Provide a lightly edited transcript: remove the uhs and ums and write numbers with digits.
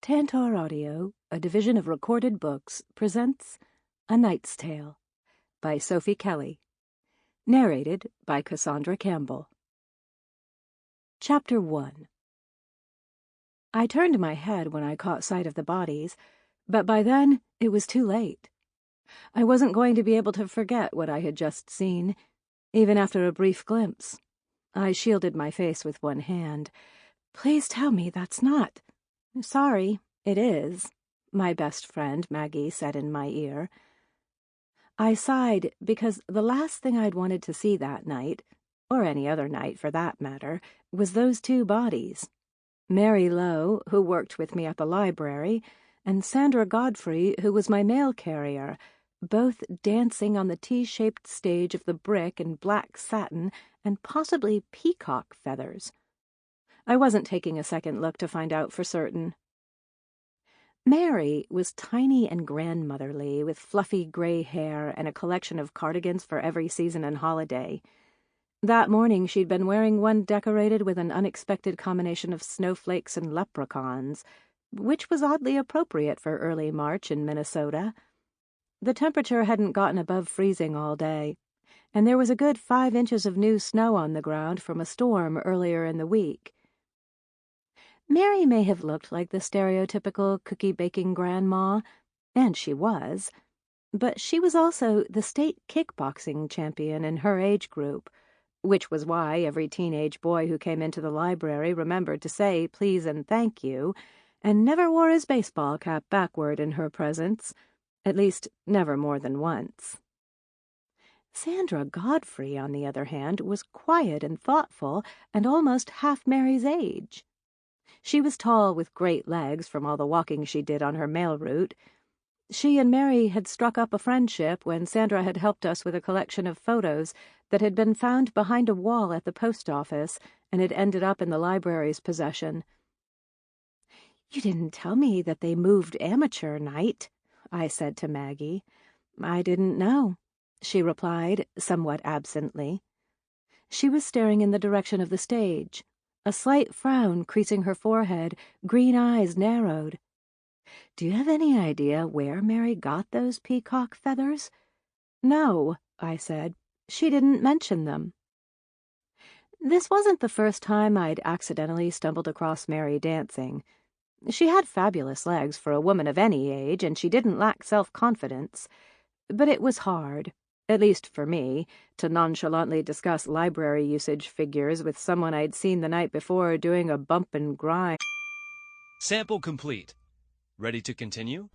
Tantor Audio, a division of Recorded Books, presents A Knight's Tale by Sofie Kelly. Narrated by Cassandra Campbell. Chapter 1. I turned my head when I caught sight of the bodies, but by then it was too late. I wasn't going to be able to forget what I had just seen, even after a brief glimpse. I shielded my face with one hand. "Please tell me that's not." "Sorry, it is," my best friend Maggie said in my ear. I sighed because the last thing I'd wanted to see that night, or any other night for that matter, was those two bodies. Mary Lowe, who worked with me at the library, and Sandra Godfrey, who was my mail carrier, both dancing on the T-shaped stage of the brick in black satin and possibly peacock feathers. I wasn't taking a second look to find out for certain. Mary was tiny and grandmotherly, with fluffy gray hair and a collection of cardigans for every season and holiday. That morning she'd been wearing one decorated with an unexpected combination of snowflakes and leprechauns, which was oddly appropriate for early March in Minnesota. The temperature hadn't gotten above freezing all day, and there was a good 5 inches of new snow on the ground from a storm earlier in the week. Mary may have looked like the stereotypical cookie-baking grandma, and she was, but she was also the state kickboxing champion in her age group, which was why every teenage boy who came into the library remembered to say please and thank you, and never wore his baseball cap backward in her presence, at least never more than once. Sandra Godfrey, on the other hand, was quiet and thoughtful and almost half Mary's age. She was tall with great legs from all the walking she did on her mail route. She and Mary had struck up a friendship when Sandra had helped us with a collection of photos that had been found behind a wall at the post office and had ended up in the library's possession. "You didn't tell me that they moved amateur night," I said to Maggie. "I didn't know," she replied, somewhat absently. She was staring in the direction of the stage, a slight frown creasing her forehead, green eyes narrowed. "Do you have any idea where Mary got those peacock feathers?" "No," I said. "She didn't mention them." This wasn't the first time I'd accidentally stumbled across Mary dancing. She had fabulous legs for a woman of any age, and she didn't lack self-confidence. But it was hard, at least for me, to nonchalantly discuss library usage figures with someone I'd seen the night before doing a bump and grind. Sample complete. Ready to continue?